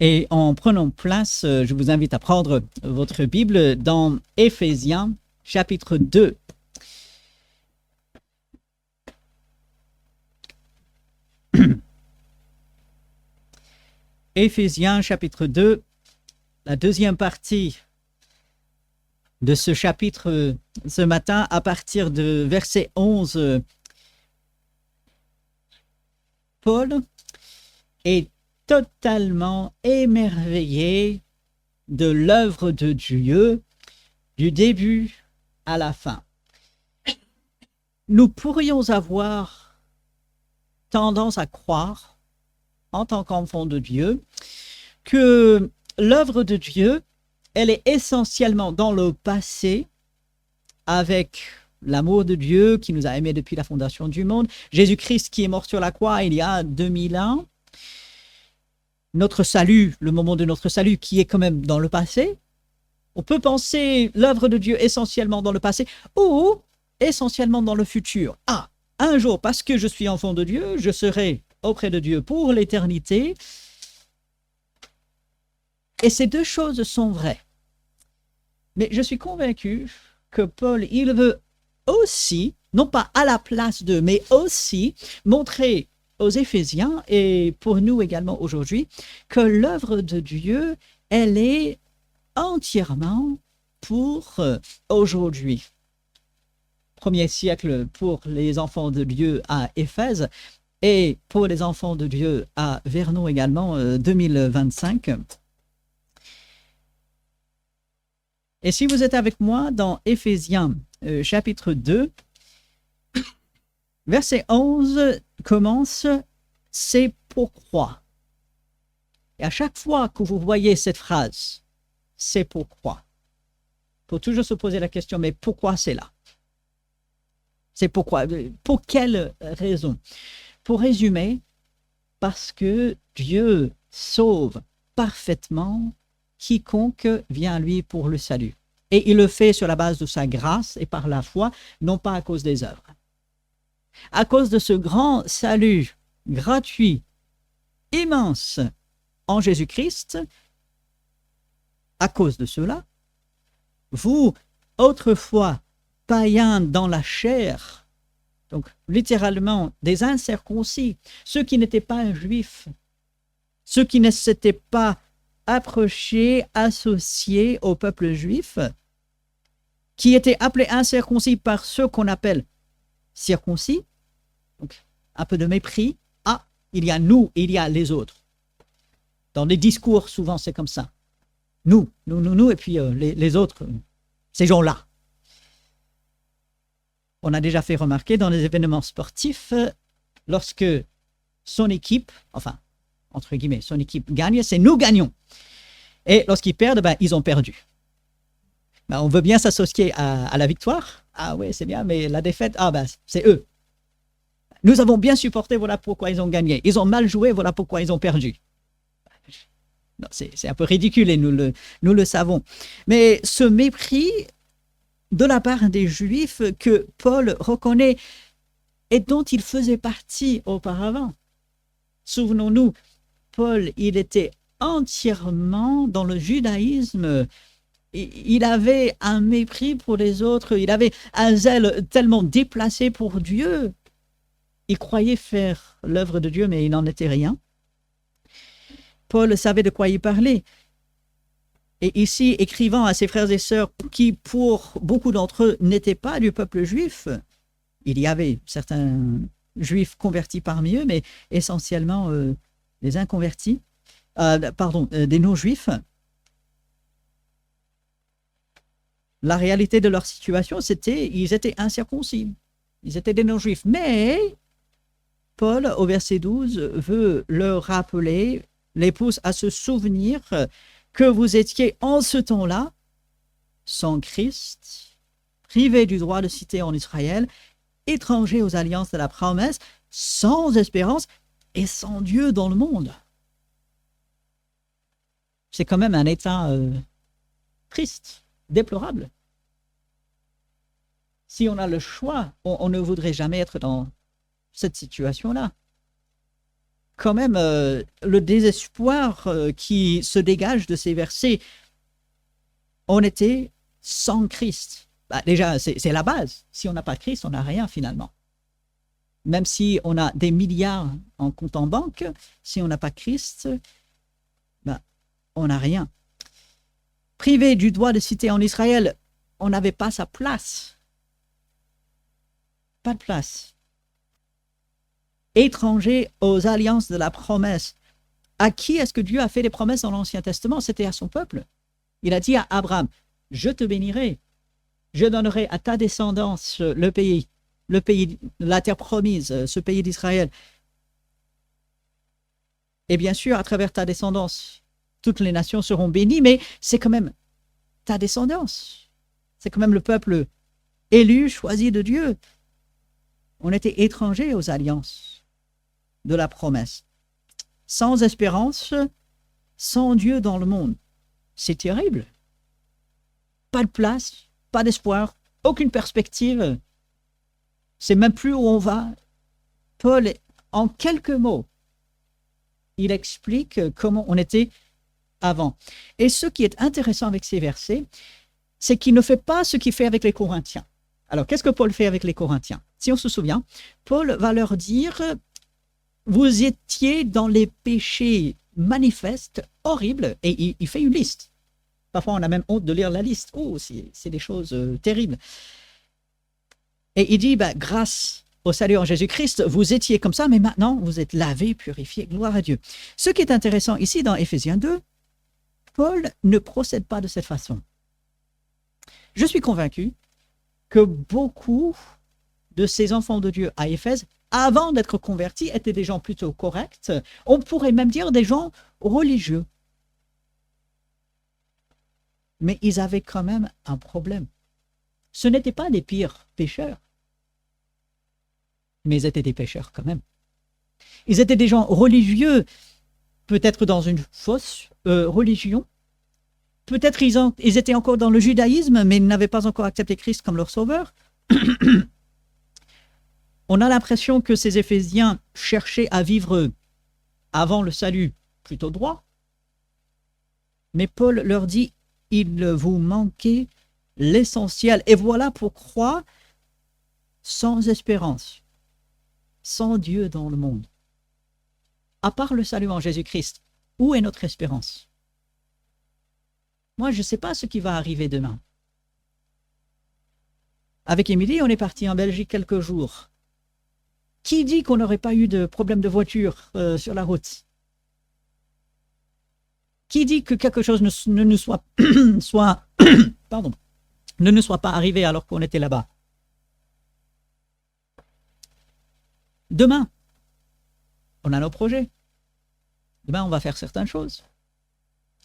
Et en prenant place, je vous invite à prendre votre Bible dans Éphésiens chapitre 2. Éphésiens chapitre 2, la deuxième partie de ce chapitre ce matin à partir de verset 11. Paul est totalement émerveillé de l'œuvre de Dieu du début à la fin. Nous pourrions avoir tendance à croire, en tant qu'enfants de Dieu, que l'œuvre de Dieu, elle est essentiellement dans le passé, avec l'amour de Dieu qui nous a aimés depuis la fondation du monde, Jésus-Christ qui est mort sur la croix il y a 2000 ans, notre salut, le moment de notre salut qui est quand même dans le passé. On peut penser l'œuvre de Dieu essentiellement dans le passé ou essentiellement dans le futur. Ah, un jour, parce que je suis enfant de Dieu, je serai auprès de Dieu pour l'éternité. Et ces deux choses sont vraies. Mais je suis convaincu que Paul, il veut aussi, non pas à la place d'eux, mais aussi montrer aux Éphésiens et pour nous également aujourd'hui que l'œuvre de Dieu, elle est entièrement pour aujourd'hui. Premier siècle pour les enfants de Dieu à Éphèse et pour les enfants de Dieu à Vernon également, 2025. Et si vous êtes avec moi dans Éphésiens chapitre 2, verset 11 commence « C'est pourquoi ». Et à chaque fois que vous voyez cette phrase, « C'est pourquoi », il faut toujours se poser la question, mais pourquoi c'est là? C'est pourquoi? Pour quelle raison? Pour résumer, parce que Dieu sauve parfaitement quiconque vient à lui pour le salut. Et il le fait sur la base de sa grâce et par la foi, non pas à cause des œuvres. À cause de ce grand salut gratuit, immense en Jésus-Christ, à cause de cela, vous, autrefois païens dans la chair, donc littéralement des incirconcis, ceux qui n'étaient pas juifs, ceux qui ne s'étaient pas approchés, associés au peuple juif, qui étaient appelés incirconcis par ceux qu'on appelle circoncis, donc un peu de mépris. Ah, il y a nous, il y a les autres. Dans les discours, souvent, c'est comme ça. Nous, et puis les autres, ces gens-là. On a déjà fait remarquer dans les événements sportifs, lorsque son équipe, enfin, entre guillemets, son équipe gagne, c'est nous gagnons. Et lorsqu'ils perdent, ben, ils ont perdu. Ben, on veut bien s'associer à la victoire. Ah oui, c'est bien, mais la défaite, ah ben, c'est eux. Nous avons bien supporté, voilà pourquoi ils ont gagné. Ils ont mal joué, voilà pourquoi ils ont perdu. Non, c'est un peu ridicule et nous le savons. Mais ce mépris de la part des Juifs que Paul reconnaît et dont il faisait partie auparavant. Souvenons-nous, Paul, il était entièrement dans le judaïsme. Il avait un mépris pour les autres, il avait un zèle tellement déplacé pour Dieu. Il croyait faire l'œuvre de Dieu, mais il n'en était rien. Paul savait de quoi il parlait. Et ici, écrivant à ses frères et sœurs qui, pour beaucoup d'entre eux, n'étaient pas du peuple juif, il y avait certains juifs convertis parmi eux, mais essentiellement les inconvertis, des non-juifs. La réalité de leur situation, c'était ils étaient incirconcis, ils étaient des non-juifs. Mais Paul, au verset 12, veut leur rappeler, les pousse à se souvenir que vous étiez en ce temps-là, sans Christ, privés du droit de cité en Israël, étrangers aux alliances de la promesse, sans espérance et sans Dieu dans le monde. C'est quand même un état triste, déplorable. Si on a le choix, on ne voudrait jamais être dans cette situation-là. quand même le désespoir qui se dégage de ces versets. On était sans Christ. Bah, déjà, c'est la base. Si on n'a pas Christ, on n'a rien finalement. Même si on a des milliards en compte en banque, si on n'a pas Christ, bah, on n'a rien. Privé du droit de cité en Israël, on n'avait pas sa place. Pas de place. Étranger aux alliances de la promesse. À qui est-ce que Dieu a fait des promesses dans l'Ancien Testament? C'était à son peuple. Il a dit à Abraham, je te bénirai, je donnerai à ta descendance le pays, la terre promise, ce pays d'Israël. Et bien sûr, à travers ta descendance, toutes les nations seront bénies, mais c'est quand même ta descendance. C'est quand même le peuple élu, choisi de Dieu. On était étrangers aux alliances de la promesse. Sans espérance, sans Dieu dans le monde. C'est terrible. Pas de place, pas d'espoir, aucune perspective. C'est même plus où on va. Paul, en quelques mots, il explique comment on était avant. Et ce qui est intéressant avec ces versets, c'est qu'il ne fait pas ce qu'il fait avec les Corinthiens. Alors, qu'est-ce que Paul fait avec les Corinthiens? Si on se souvient, Paul va leur dire, vous étiez dans les péchés manifestes, horribles, et il fait une liste. Parfois, on a même honte de lire la liste. Oh, c'est des choses terribles. Et il dit, grâce au salut en Jésus-Christ, vous étiez comme ça, mais maintenant, vous êtes lavés, purifiés, gloire à Dieu. Ce qui est intéressant ici, dans Éphésiens 2, Paul ne procède pas de cette façon. Je suis convaincu que beaucoup de ces enfants de Dieu à Éphèse, avant d'être convertis, étaient des gens plutôt corrects. On pourrait même dire des gens religieux. Mais ils avaient quand même un problème. Ce n'étaient pas des pires pécheurs, mais ils étaient des pécheurs quand même. Ils étaient des gens religieux, peut-être dans une fausse religion. Peut-être ils étaient encore dans le judaïsme, mais ils n'avaient pas encore accepté Christ comme leur sauveur. On a l'impression que ces Éphésiens cherchaient à vivre avant le salut plutôt droit. Mais Paul leur dit, il vous manquait l'essentiel. Et voilà pourquoi, sans espérance, sans Dieu dans le monde, à part le salut en Jésus-Christ, où est notre espérance? Moi, je ne sais pas ce qui va arriver demain. Avec Émilie, on est parti en Belgique quelques jours. Qui dit qu'on n'aurait pas eu de problème de voiture sur la route? Qui dit que quelque chose ne nous soit, ne nous soit pas arrivé alors qu'on était là-bas? Demain, on a nos projets. Demain, on va faire certaines choses.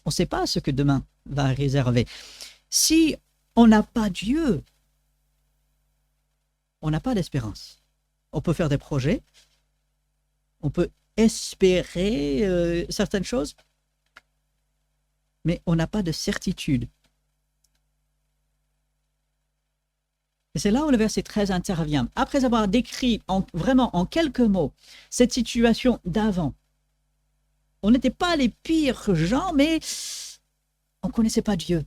On ne sait pas ce que demain va réserver. Si on n'a pas Dieu, on n'a pas d'espérance. On peut faire des projets, on peut espérer certaines choses, mais on n'a pas de certitude. Et c'est là où le verset 13 intervient. Après avoir décrit vraiment en quelques mots cette situation d'avant, on n'était pas les pires gens, mais on ne connaissait pas Dieu.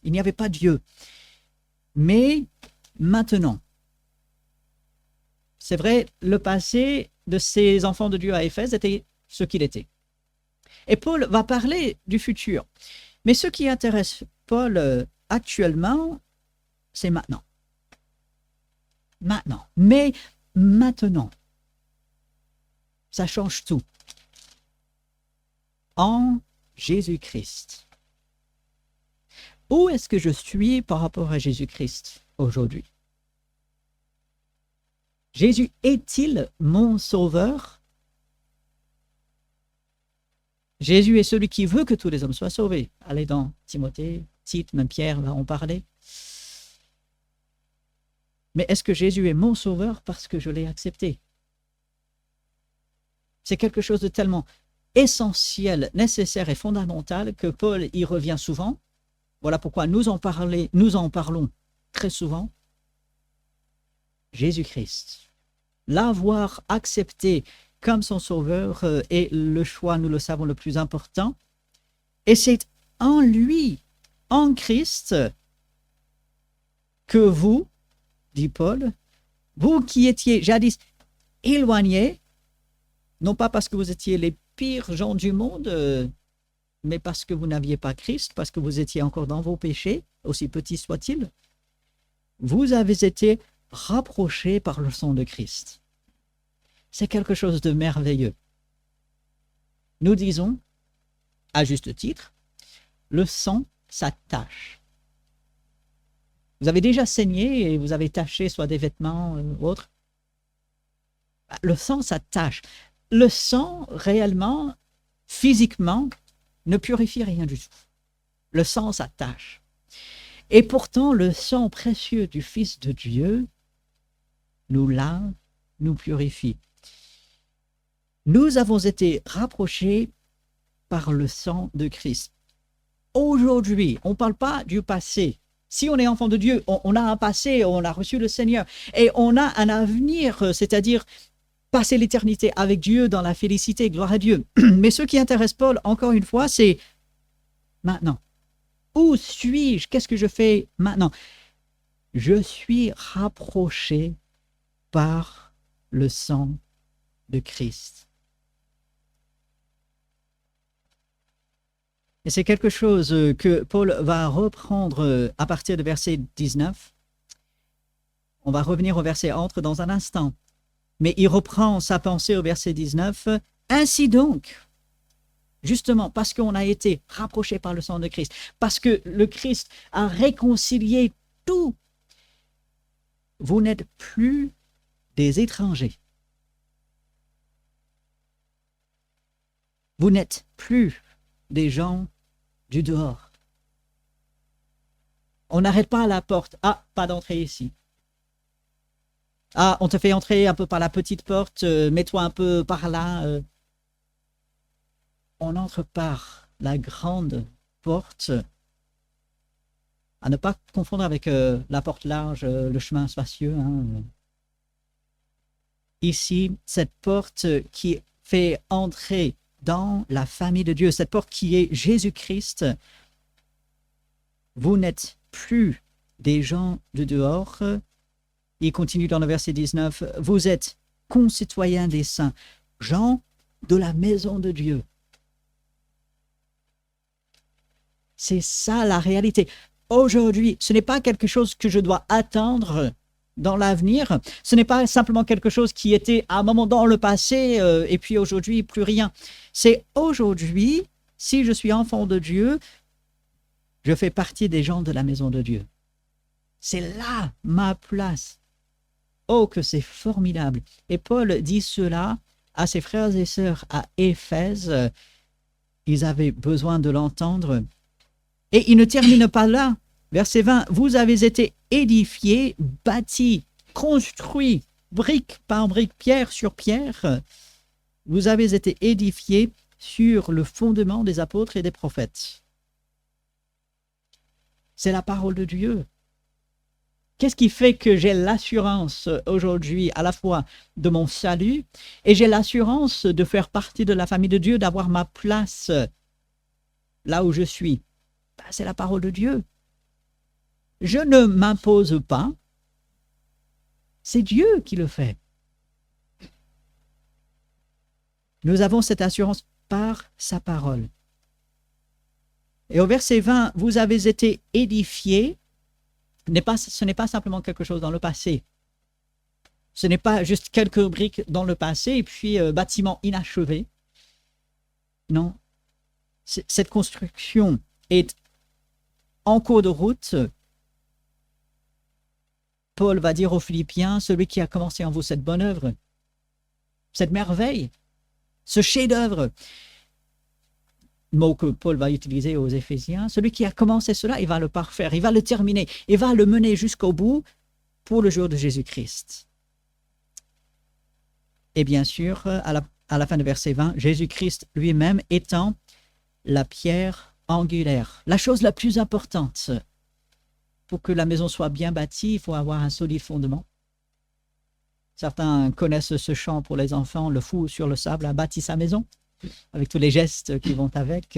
Il n'y avait pas Dieu. Mais maintenant, c'est vrai, le passé de ces enfants de Dieu à Éphèse était ce qu'il était. Et Paul va parler du futur. Mais ce qui intéresse Paul actuellement, c'est maintenant. Maintenant. Mais maintenant, ça change tout. En Jésus-Christ. Où est-ce que je suis par rapport à Jésus-Christ aujourd'hui? Jésus est-il mon sauveur? Jésus est celui qui veut que tous les hommes soient sauvés. Allez dans Timothée, Tite, même Pierre va en parler. Mais est-ce que Jésus est mon sauveur parce que je l'ai accepté? C'est quelque chose de tellement essentiel, nécessaire et fondamental que Paul y revient souvent. Voilà pourquoi nous en parlons très souvent. Jésus-Christ, l'avoir accepté comme son sauveur est le choix, nous le savons, le plus important. Et c'est en lui, en Christ, que vous, dit Paul, vous qui étiez jadis éloignés, non pas parce que vous étiez les pires gens du monde, mais parce que vous n'aviez pas Christ, parce que vous étiez encore dans vos péchés, aussi petits soient-ils, vous avez été rapprochés par le sang de Christ. C'est quelque chose de merveilleux. Nous disons, à juste titre, le sang, ça tache. Vous avez déjà saigné et vous avez taché soit des vêtements ou autre. Le sang, ça tache. Le sang, réellement, physiquement, ne purifie rien du tout. Le sang, ça tache. Et pourtant, le sang précieux du Fils de Dieu nous lave, nous purifie. Nous avons été rapprochés par le sang de Christ. Aujourd'hui, on ne parle pas du passé. Si on est enfant de Dieu, on a un passé, on a reçu le Seigneur et on a un avenir, c'est-à-dire passer l'éternité avec Dieu dans la félicité, gloire à Dieu. Mais ce qui intéresse Paul, encore une fois, c'est maintenant. Où suis-je? Qu'est-ce que je fais maintenant? Je suis rapproché par le sang de Christ. Et c'est quelque chose que Paul va reprendre à partir de verset 19. On va revenir au verset entre dans un instant. Mais il reprend sa pensée au verset 19. Ainsi donc, justement parce qu'on a été rapproché par le sang de Christ, parce que le Christ a réconcilié tout, vous n'êtes plus des étrangers. Vous n'êtes plus des gens du dehors. On n'arrête pas à la porte. Ah, pas d'entrée ici. Ah, on te fait entrer un peu par la petite porte, mets-toi un peu par là. On entre par la grande porte, à ne pas confondre avec la porte large, le chemin spacieux. Hein. Ici, cette porte qui fait entrer dans la famille de Dieu, cette porte qui est Jésus-Christ, vous n'êtes plus des gens de dehors. Il continue dans le verset 19, vous êtes concitoyens des saints, gens de la maison de Dieu. C'est ça la réalité. Aujourd'hui, ce n'est pas quelque chose que je dois attendre dans l'avenir. Ce n'est pas simplement quelque chose qui était à un moment dans le passé et puis aujourd'hui, plus rien. C'est aujourd'hui, si je suis enfant de Dieu, je fais partie des gens de la maison de Dieu. C'est là ma place. Oh, que c'est formidable. Et Paul dit cela à ses frères et sœurs à Éphèse. Ils avaient besoin de l'entendre. Et il ne termine pas là. Verset 20, vous avez été édifiés, bâtis, construits, brique par brique, pierre sur pierre. Vous avez été édifiés sur le fondement des apôtres et des prophètes. C'est la parole de Dieu. Qu'est-ce qui fait que j'ai l'assurance aujourd'hui à la fois de mon salut et j'ai l'assurance de faire partie de la famille de Dieu, d'avoir ma place là où je suis? C'est la parole de Dieu. Je ne m'impose pas, c'est Dieu qui le fait. Nous avons cette assurance par sa parole. Et au verset 20, vous avez été édifiés. Ce n'est pas simplement quelque chose dans le passé. Ce n'est pas juste quelques briques dans le passé et puis bâtiment inachevé. Non. Cette construction est en cours de route. Paul va dire aux Philippiens, celui qui a commencé en vous cette bonne œuvre, cette merveille, ce chef-d'œuvre, mot que Paul va utiliser aux Éphésiens, celui qui a commencé cela, il va le parfaire, il va le terminer, il va le mener jusqu'au bout pour le jour de Jésus-Christ. Et bien sûr, à la fin de verset 20, Jésus-Christ lui-même étant la pierre angulaire, la chose la plus importante. Pour que la maison soit bien bâtie, il faut avoir un solide fondement. Certains connaissent ce chant pour les enfants, le fou sur le sable a bâti sa maison, avec tous les gestes qui vont avec.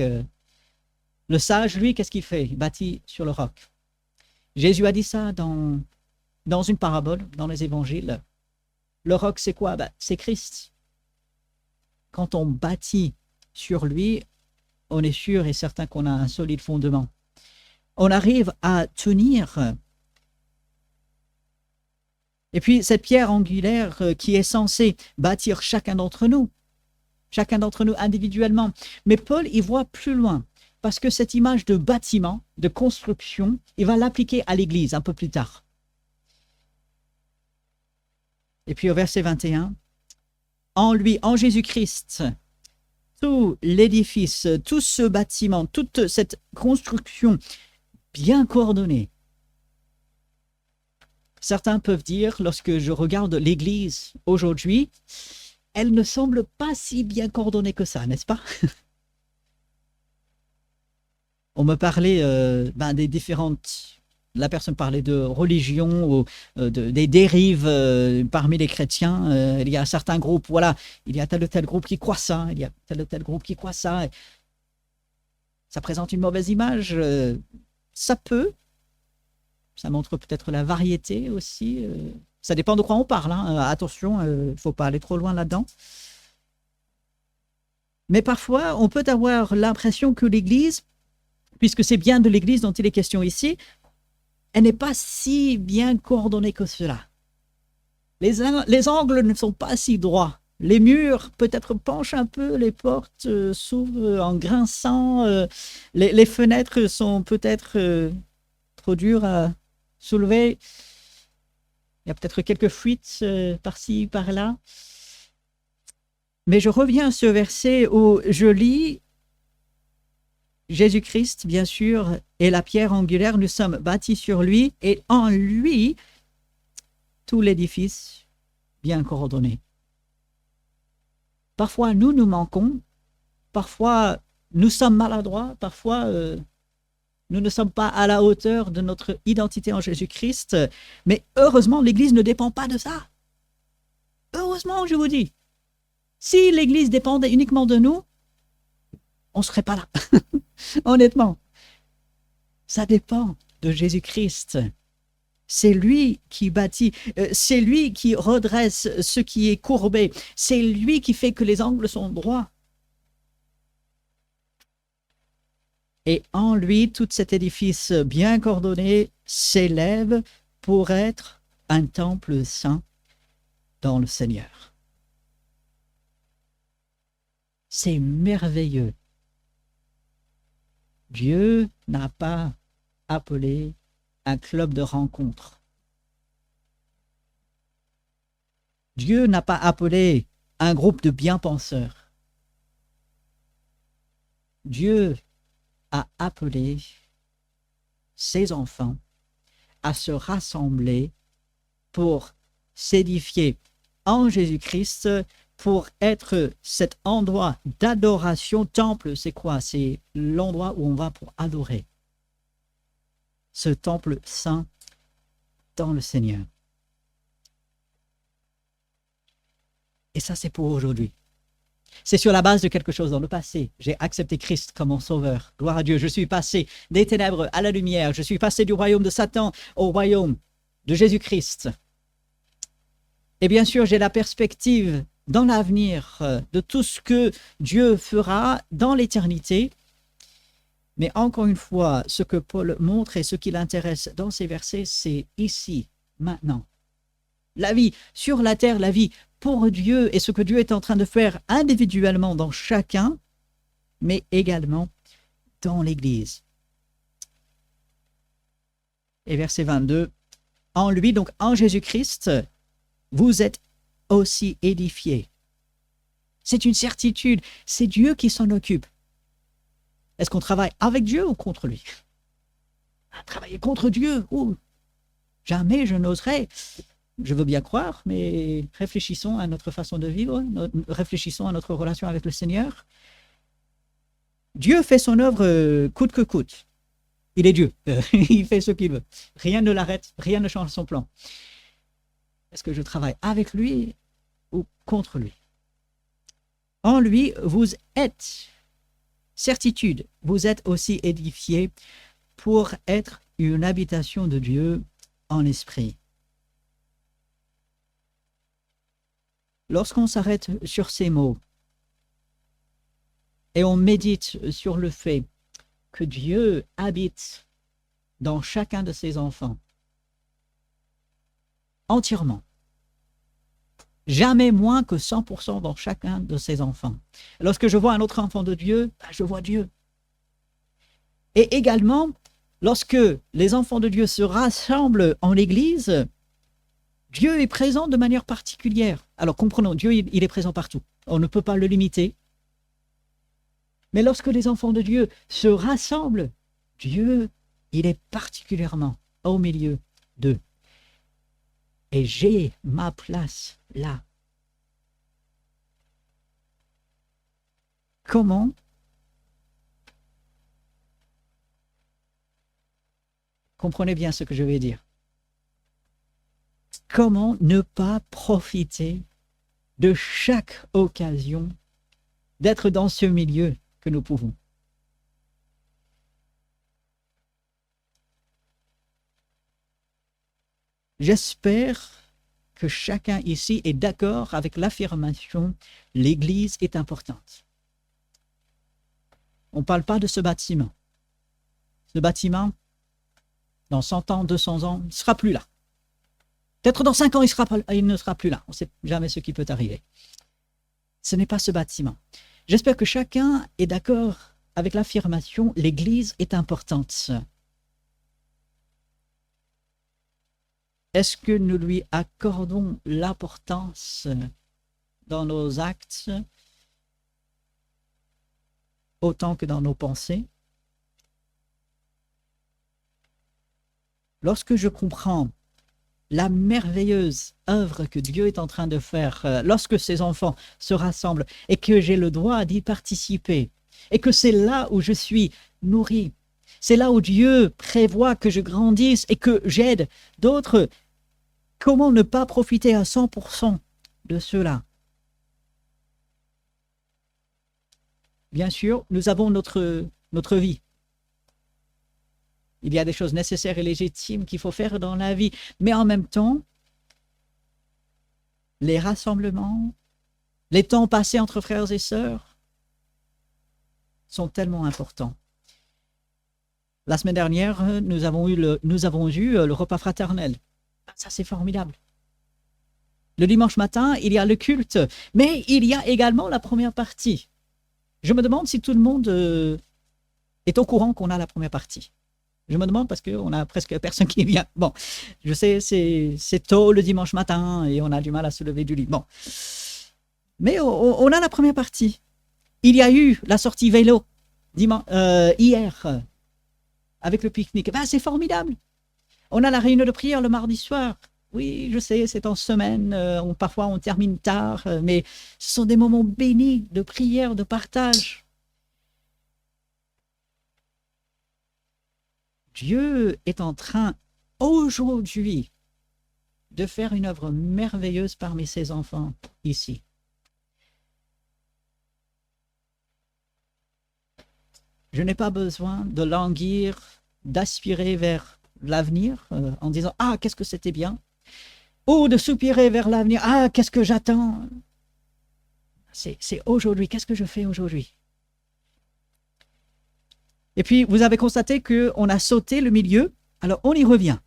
Le sage, lui, qu'est-ce qu'il fait? Il bâtit sur le roc. Jésus a dit ça dans une parabole, dans les évangiles. Le roc, c'est quoi? C'est Christ. Quand on bâtit sur lui, on est sûr et certain qu'on a un solide fondement. On arrive à tenir. Et puis, cette pierre angulaire qui est censée bâtir chacun d'entre nous individuellement. Mais Paul, il voit plus loin, parce que cette image de bâtiment, de construction, il va l'appliquer à l'Église un peu plus tard. Et puis au verset 21, en lui, en Jésus-Christ, tout l'édifice, tout ce bâtiment, toute cette construction bien coordonnée. Certains peuvent dire, lorsque je regarde l'Église aujourd'hui, elle ne semble pas si bien coordonnée que ça, n'est-ce pas? On me parlait des différentes... La personne parlait de religion ou des dérives parmi les chrétiens. Il y a certains groupes, voilà, il y a tel ou tel groupe qui croit ça, il y a tel ou tel groupe qui croit ça. Ça présente une mauvaise image. Ça montre peut-être la variété aussi. Ça dépend de quoi on parle. Hein. Attention, il ne faut pas aller trop loin là-dedans. Mais parfois, on peut avoir l'impression que l'Église, puisque c'est bien de l'Église dont il est question ici, elle n'est pas si bien coordonnée que cela. Les angles ne sont pas si droits. Les murs peut-être penchent un peu, les portes s'ouvrent en grinçant, les fenêtres sont peut-être trop dures à soulever. Il y a peut-être quelques fuites par-ci, par-là. Mais je reviens à ce verset où je lis Jésus-Christ, bien sûr, est la pierre angulaire. Nous sommes bâtis sur lui et en lui, tout l'édifice bien coordonné. Parfois, nous manquons. Parfois, nous sommes maladroits. Parfois, nous ne sommes pas à la hauteur de notre identité en Jésus-Christ. Mais heureusement, l'Église ne dépend pas de ça. Heureusement, je vous dis. Si l'Église dépendait uniquement de nous, on ne serait pas là. Honnêtement, ça dépend de Jésus-Christ. C'est lui qui bâtit, c'est lui qui redresse ce qui est courbé, c'est lui qui fait que les angles sont droits. Et en lui, tout cet édifice bien coordonné s'élève pour être un temple saint dans le Seigneur. C'est merveilleux. Dieu n'a pas appelé un club de rencontres. Dieu n'a pas appelé un groupe de bien-penseurs. Dieu a appelé ses enfants à se rassembler pour s'édifier en Jésus-Christ, pour être cet endroit d'adoration. Temple, c'est quoi? C'est l'endroit où on va pour adorer. Ce temple saint dans le Seigneur. Et ça, c'est pour aujourd'hui. C'est sur la base de quelque chose dans le passé. J'ai accepté Christ comme mon sauveur. Gloire à Dieu. Je suis passé des ténèbres à la lumière. Je suis passé du royaume de Satan au royaume de Jésus-Christ. Et bien sûr, j'ai la perspective dans l'avenir de tout ce que Dieu fera dans l'éternité. Mais encore une fois, ce que Paul montre et ce qui l'intéresse dans ces versets, c'est ici, maintenant. La vie sur la terre, la vie pour Dieu et ce que Dieu est en train de faire individuellement dans chacun, mais également dans l'Église. Et verset 22, en lui, donc en Jésus-Christ, vous êtes aussi édifiés. C'est une certitude, c'est Dieu qui s'en occupe. Est-ce qu'on travaille avec Dieu ou contre lui? Travailler contre Dieu, jamais je n'oserais. Je veux bien croire, mais réfléchissons à notre façon de vivre, réfléchissons à notre relation avec le Seigneur. Dieu fait son œuvre coûte que coûte. Il est Dieu, il fait ce qu'il veut. Rien ne l'arrête, rien ne change son plan. Est-ce que je travaille avec lui ou contre lui? En lui, vous êtes, certitude, vous êtes aussi édifiés pour être une habitation de Dieu en esprit. Lorsqu'on s'arrête sur ces mots et on médite sur le fait que Dieu habite dans chacun de ses enfants, entièrement, jamais moins que 100% dans chacun de ses enfants. Lorsque je vois un autre enfant de Dieu, je vois Dieu. Et également, lorsque les enfants de Dieu se rassemblent en l'Église, Dieu est présent de manière particulière. Alors comprenons, Dieu, il est présent partout. On ne peut pas le limiter. Mais lorsque les enfants de Dieu se rassemblent, Dieu, il est particulièrement au milieu d'eux. Et j'ai ma place là. Comment comprenez bien ce que je vais dire. Comment ne pas profiter de chaque occasion d'être dans ce milieu que nous pouvons. J'espère que chacun ici est d'accord avec l'affirmation « l'Église est importante ». On ne parle pas de ce bâtiment. Ce bâtiment, dans 100 ans, 200 ans, il ne sera plus là. Peut-être dans 5 ans, il ne sera plus là. On ne sait jamais ce qui peut arriver. Ce n'est pas ce bâtiment. J'espère que chacun est d'accord avec l'affirmation « l'Église est importante ». Est-ce que nous lui accordons l'importance dans nos actes autant que dans nos pensées? Lorsque je comprends la merveilleuse œuvre que Dieu est en train de faire, lorsque ses enfants se rassemblent et que j'ai le droit d'y participer, et que c'est là où je suis nourri, c'est là où Dieu prévoit que je grandisse et que j'aide d'autres, comment ne pas profiter à 100% de cela? Bien sûr, nous avons notre vie. Il y a des choses nécessaires et légitimes qu'il faut faire dans la vie. Mais en même temps, les rassemblements, les temps passés entre frères et sœurs sont tellement importants. La semaine dernière, nous avons eu le repas fraternel. Ça, c'est formidable. Le dimanche matin, il y a le culte, mais il y a également la première partie. Je me demande si tout le monde est au courant qu'on a la première partie. Je me demande parce qu'on a presque personne qui vient. Bon, je sais, c'est tôt le dimanche matin et on a du mal à se lever du lit. Bon, mais on a la première partie. Il y a eu la sortie vélo hier avec le pique-nique. Ben, c'est formidable. On a la réunion de prière le mardi soir. Oui, je sais, c'est en semaine, parfois on termine tard, mais ce sont des moments bénis de prière, de partage. Dieu est en train, aujourd'hui, de faire une œuvre merveilleuse parmi ses enfants, ici. Je n'ai pas besoin de languir, d'aspirer vers l'avenir, en disant « Ah, qu'est-ce que c'était bien !» ou de soupirer vers l'avenir « Ah, qu'est-ce que j'attends !» C'est aujourd'hui, qu'est-ce que je fais aujourd'hui? Et puis, vous avez constaté qu'on a sauté le milieu, alors on y revient.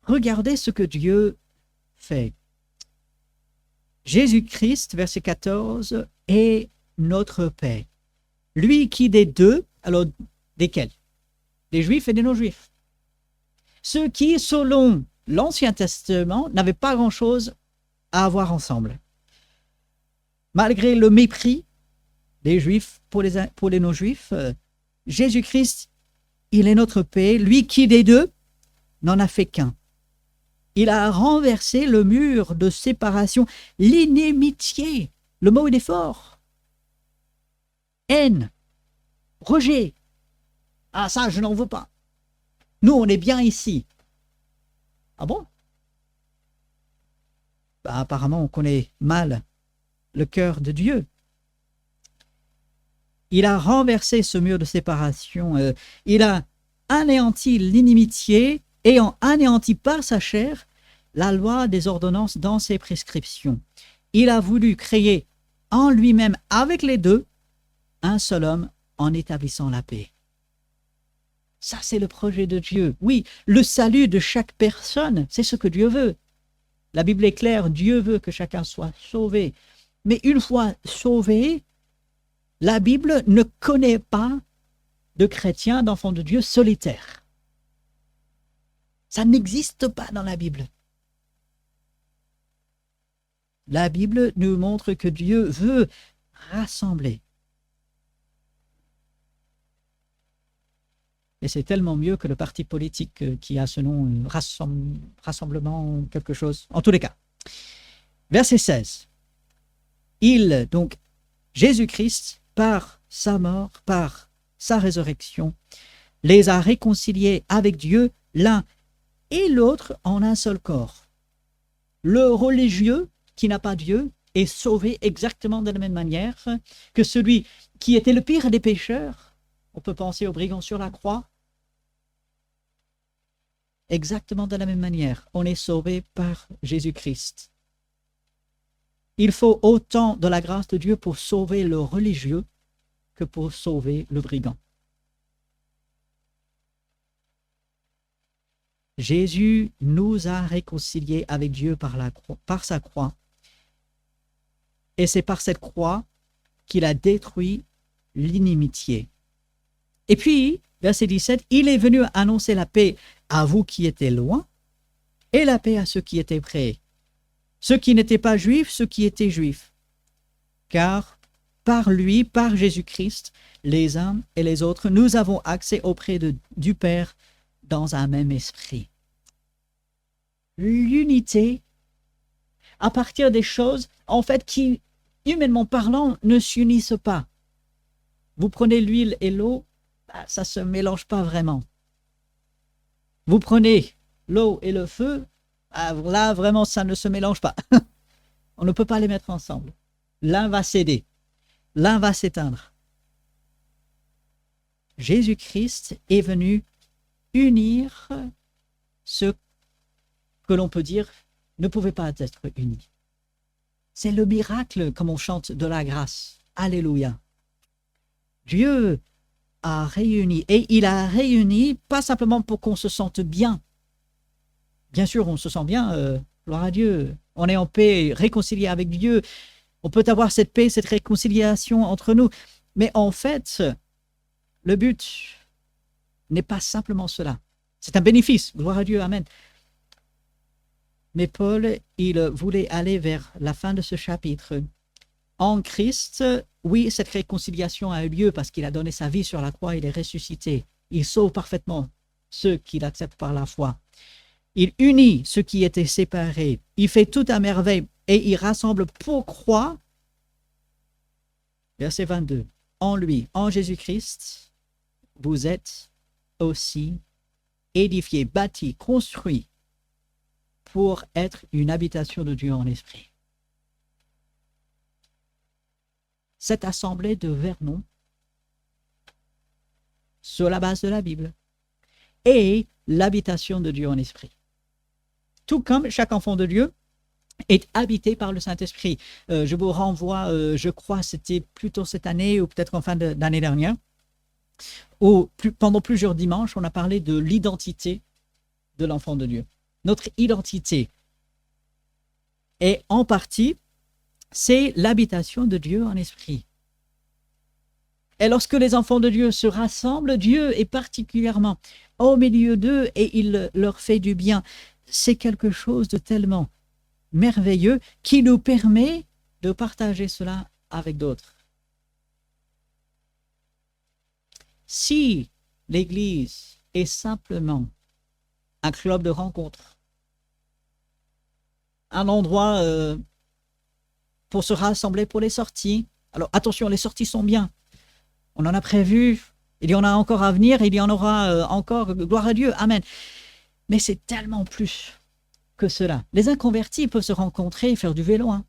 Regardez ce que Dieu fait. Jésus-Christ, verset 14, est notre paix. Lui qui des deux, alors desquels? Des Juifs et des non-Juifs. Ceux qui, selon l'Ancien Testament, n'avaient pas grand-chose à avoir ensemble. Malgré le mépris des Juifs pour les non-Juifs, Jésus-Christ, il est notre paix. Lui qui des deux n'en a fait qu'un. Il a renversé le mur de séparation, l'inimitié. Le mot, il est fort. Haine, rejet. Ah, ça, je n'en veux pas. Nous, on est bien ici. Ah bon? apparemment, on connaît mal le cœur de Dieu. Il a renversé ce mur de séparation. Il a anéanti l'inimitié, ayant anéanti par sa chair la loi des ordonnances dans ses prescriptions. Il a voulu créer en lui-même, avec les deux, un seul homme en établissant la paix. Ça, c'est le projet de Dieu. Oui, le salut de chaque personne, c'est ce que Dieu veut. La Bible est claire, Dieu veut que chacun soit sauvé. Mais une fois sauvé, la Bible ne connaît pas de chrétiens, d'enfants de Dieu solitaires. Ça n'existe pas dans la Bible. La Bible nous montre que Dieu veut rassembler. Et c'est tellement mieux que le parti politique qui a ce nom, rassemblement, quelque chose. En tous les cas. Verset 16. Donc, Jésus-Christ, par sa mort, par sa résurrection, les a réconciliés avec Dieu, l'un et l'autre en un seul corps. Le religieux qui n'a pas Dieu est sauvé exactement de la même manière que celui qui était le pire des pécheurs. On peut penser aux brigands sur la croix. Exactement de la même manière, on est sauvé par Jésus-Christ. Il faut autant de la grâce de Dieu pour sauver le religieux que pour sauver le brigand. Jésus nous a réconciliés avec Dieu par sa croix. Et c'est par cette croix qu'il a détruit l'inimitié. Et puis, verset 17, il est venu annoncer la paix à vous qui étiez loin et la paix à ceux qui étaient près. Ceux qui n'étaient pas juifs, ceux qui étaient juifs. Car par lui, par Jésus-Christ, les uns et les autres, nous avons accès auprès du Père dans un même esprit. L'unité à partir des choses, en fait, qui, humainement parlant, ne s'unissent pas. Vous prenez l'huile et l'eau, ça ne se mélange pas vraiment. Vous prenez l'eau et le feu, là, vraiment, ça ne se mélange pas. On ne peut pas les mettre ensemble. L'un va céder, l'un va s'éteindre. Jésus-Christ est venu unir ce que l'on peut dire ne pouvait pas être unis. C'est le miracle, comme on chante, de la grâce. Alléluia. Dieu a réuni, et il a réuni pas simplement pour qu'on se sente bien. Bien sûr, on se sent bien, gloire à Dieu. On est en paix, réconcilié avec Dieu. On peut avoir cette paix, cette réconciliation entre nous. Mais en fait, le but n'est pas simplement cela. C'est un bénéfice, gloire à Dieu, amen. Mais Paul, il voulait aller vers la fin de ce chapitre. En Christ, oui, cette réconciliation a eu lieu parce qu'il a donné sa vie sur la croix, il est ressuscité. Il sauve parfaitement ceux qui l'acceptent par la foi. Il unit ceux qui étaient séparés. Il fait tout à merveille et il rassemble pour croix. Verset 22. En lui, en Jésus-Christ, vous êtes aussi édifiés, bâtis, construits pour être une habitation de Dieu en esprit. Cette assemblée de Vernon, sur la base de la Bible, est l'habitation de Dieu en esprit. Tout comme chaque enfant de Dieu est habité par le Saint-Esprit. Je vous renvoie, je crois c'était plutôt cette année ou peut-être en fin d'année dernière, où pendant plusieurs dimanches, on a parlé de l'identité de l'enfant de Dieu. Notre identité est en partie, c'est l'habitation de Dieu en esprit. Et lorsque les enfants de Dieu se rassemblent, Dieu est particulièrement au milieu d'eux et il leur fait du bien. C'est quelque chose de tellement merveilleux qui nous permet de partager cela avec d'autres. Si l'Église est simplement un club de rencontres, un endroit pour se rassembler pour les sorties, alors attention, les sorties sont bien, on en a prévu, il y en a encore à venir, il y en aura encore, gloire à Dieu, amen. Mais c'est tellement plus. que cela. Les inconvertis peuvent se rencontrer et faire du vélo. Hein.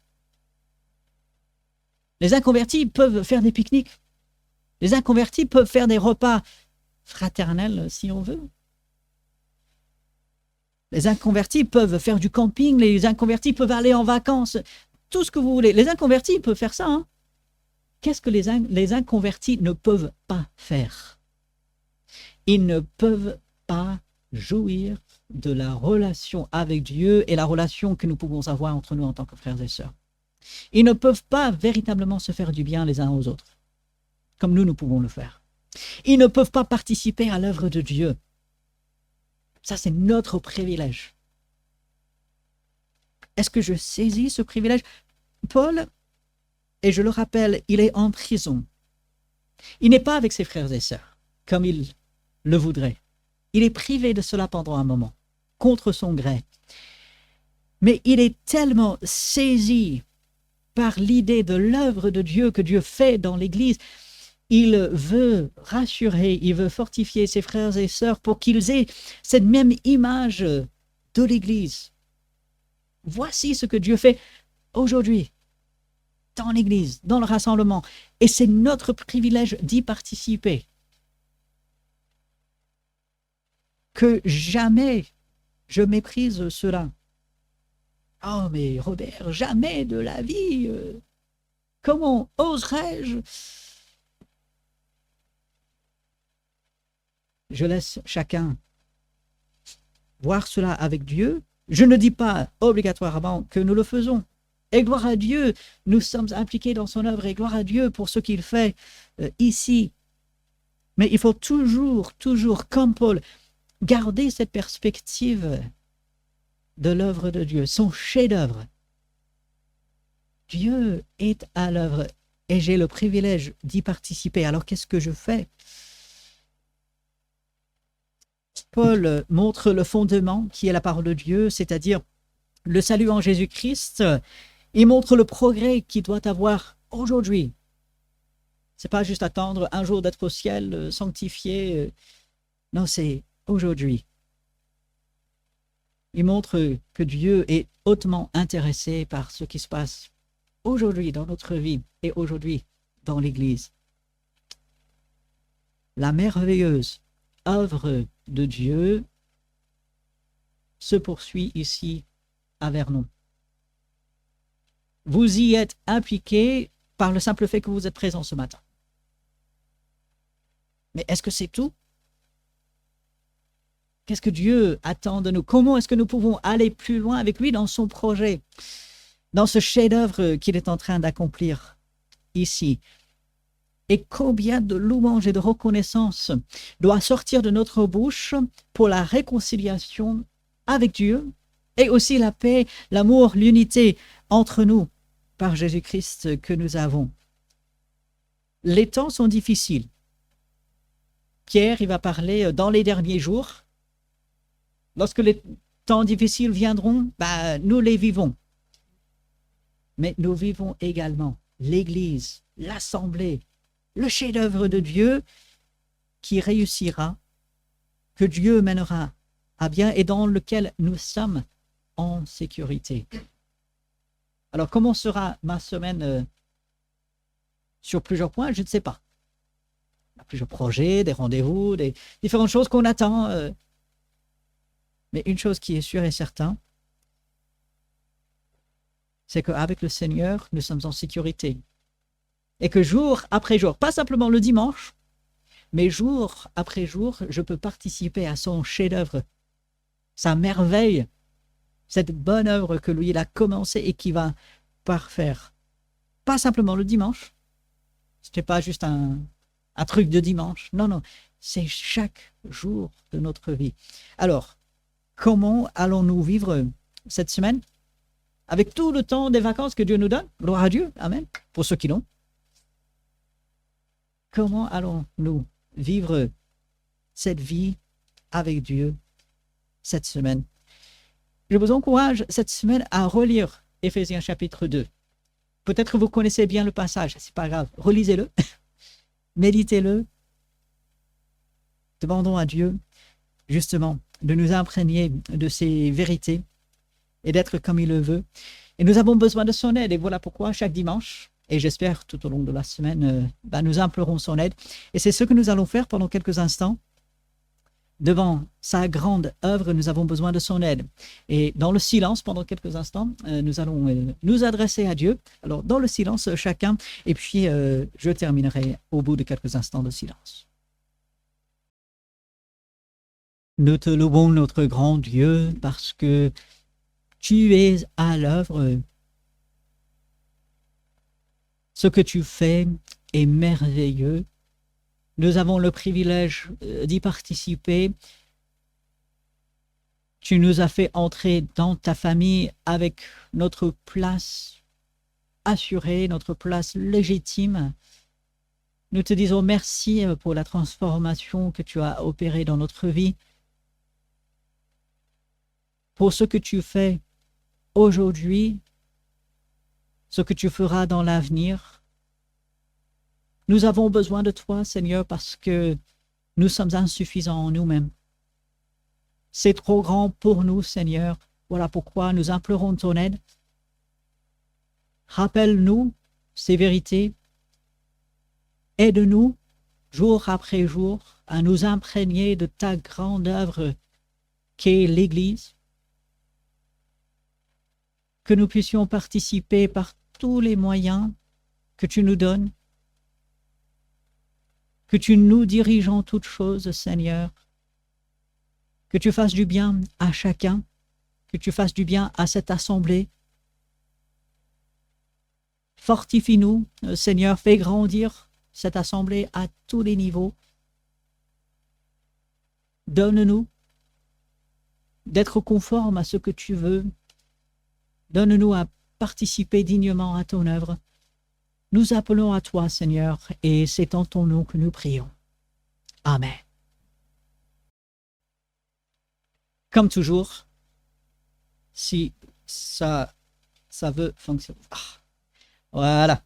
Les inconvertis peuvent faire des pique-niques. Les inconvertis peuvent faire des repas fraternels, si on veut. Les inconvertis peuvent faire du camping. Les inconvertis peuvent aller en vacances. Tout ce que vous voulez. Les inconvertis peuvent faire ça. Hein. Qu'est-ce que les inconvertis ne peuvent pas faire? Ils ne peuvent pas jouir de la relation avec Dieu et la relation que nous pouvons avoir entre nous en tant que frères et sœurs. Ils ne peuvent pas véritablement se faire du bien les uns aux autres, comme nous pouvons le faire. Ils ne peuvent pas participer à l'œuvre de Dieu. Ça, c'est notre privilège. Est-ce que je saisis ce privilège? Paul, et je le rappelle, il est en prison. Il n'est pas avec ses frères et sœurs, comme il le voudrait. Il est privé de cela pendant un moment, contre son gré. Mais il est tellement saisi par l'idée de l'œuvre de Dieu que Dieu fait dans l'Église. Il veut rassurer, il veut fortifier ses frères et sœurs pour qu'ils aient cette même image de l'Église. Voici ce que Dieu fait aujourd'hui dans l'Église, dans le rassemblement. Et c'est notre privilège d'y participer. Que jamais je méprise cela. Oh, mais Robert, jamais de la vie. Comment oserais-je? Je laisse chacun voir cela avec Dieu. Je ne dis pas obligatoirement que nous le faisons. Et gloire à Dieu, nous sommes impliqués dans son œuvre et gloire à Dieu pour ce qu'il fait ici. Mais il faut toujours, comme Paul, garder cette perspective de l'œuvre de Dieu, son chef-d'œuvre. Dieu est à l'œuvre et j'ai le privilège d'y participer. Alors qu'est-ce que je fais? Paul montre le fondement qui est la parole de Dieu, c'est-à-dire le salut en Jésus-Christ. Il montre le progrès qu'il doit avoir aujourd'hui. C'est pas juste attendre un jour d'être au ciel, sanctifié. Non, c'est aujourd'hui. Il montre que Dieu est hautement intéressé par ce qui se passe aujourd'hui dans notre vie et aujourd'hui dans l'Église. La merveilleuse œuvre de Dieu se poursuit ici à Vernon. Vous y êtes impliqués par le simple fait que vous êtes présents ce matin. Mais est-ce que c'est tout? Qu'est-ce que Dieu attend de nous? Comment est-ce que nous pouvons aller plus loin avec lui dans son projet, dans ce chef-d'œuvre qu'il est en train d'accomplir ici? Et combien de louanges et de reconnaissance doit sortir de notre bouche pour la réconciliation avec Dieu et aussi la paix, l'amour, l'unité entre nous par Jésus-Christ que nous avons. Les temps sont difficiles. Pierre, il va parler dans les derniers jours. Lorsque les temps difficiles viendront, nous les vivons. Mais nous vivons également l'Église, l'Assemblée, le chef-d'œuvre de Dieu qui réussira, que Dieu mènera à bien et dans lequel nous sommes en sécurité. Alors, comment sera ma semaine sur plusieurs points? Je ne sais pas. Il y a plusieurs projets, des rendez-vous, des différentes choses qu'on attend. Mais une chose qui est sûre et certaine, c'est qu'avec le Seigneur, nous sommes en sécurité. Et que jour après jour, pas simplement le dimanche, mais jour après jour, je peux participer à son chef-d'œuvre, sa merveille, cette bonne œuvre que lui, il a commencé et qui va parfaire. Pas simplement le dimanche. Ce n'est pas juste un truc de dimanche. Non, non, c'est chaque jour de notre vie. Alors, comment allons-nous vivre cette semaine? Avec tout le temps des vacances que Dieu nous donne? Gloire à Dieu, amen, pour ceux qui l'ont. Comment allons-nous vivre cette vie avec Dieu cette semaine? Je vous encourage cette semaine à relire Éphésiens chapitre 2. Peut-être que vous connaissez bien le passage, c'est pas grave, relisez-le, méditez-le. Demandons à Dieu, justement, de nous imprégner de ces vérités et d'être comme il le veut. Et nous avons besoin de son aide. Et voilà pourquoi chaque dimanche, et j'espère tout au long de la semaine, nous implorons son aide. Et c'est ce que nous allons faire pendant quelques instants. Devant sa grande œuvre, nous avons besoin de son aide. Et dans le silence, pendant quelques instants, nous allons nous adresser à Dieu. Alors, dans le silence, chacun, et puis je terminerai au bout de quelques instants de silence. Nous te louons, notre grand Dieu, parce que tu es à l'œuvre. Ce que tu fais est merveilleux. Nous avons le privilège d'y participer. Tu nous as fait entrer dans ta famille avec notre place assurée, notre place légitime. Nous te disons merci pour la transformation que tu as opérée dans notre vie, pour ce que tu fais aujourd'hui, ce que tu feras dans l'avenir. Nous avons besoin de toi, Seigneur, parce que nous sommes insuffisants en nous-mêmes. C'est trop grand pour nous, Seigneur. Voilà pourquoi nous implorons ton aide. Rappelle-nous ces vérités. Aide-nous, jour après jour, à nous imprégner de ta grande œuvre qu'est l'Église. Que nous puissions participer par tous les moyens que tu nous donnes. Que tu nous diriges en toutes choses, Seigneur. Que tu fasses du bien à chacun, que tu fasses du bien à cette assemblée. Fortifie-nous, Seigneur, fais grandir cette assemblée à tous les niveaux. Donne-nous d'être conformes à ce que tu veux. Donne-nous à participer dignement à ton œuvre. Nous appelons à toi, Seigneur, et c'est en ton nom que nous prions. Amen. Comme toujours, si ça veut fonctionner. Voilà,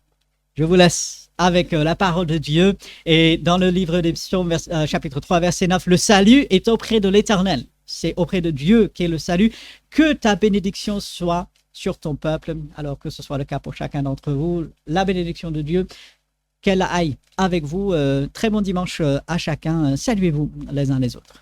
je vous laisse avec la parole de Dieu. Et dans le livre des Psaumes, chapitre 3, verset 9, le salut est auprès de l'Éternel. C'est auprès de Dieu qu'est le salut. Que ta bénédiction soit sur ton peuple, alors que ce soit le cas pour chacun d'entre vous. La bénédiction de Dieu, qu'elle aille avec vous. Très bon dimanche à chacun. Saluez-vous les uns les autres.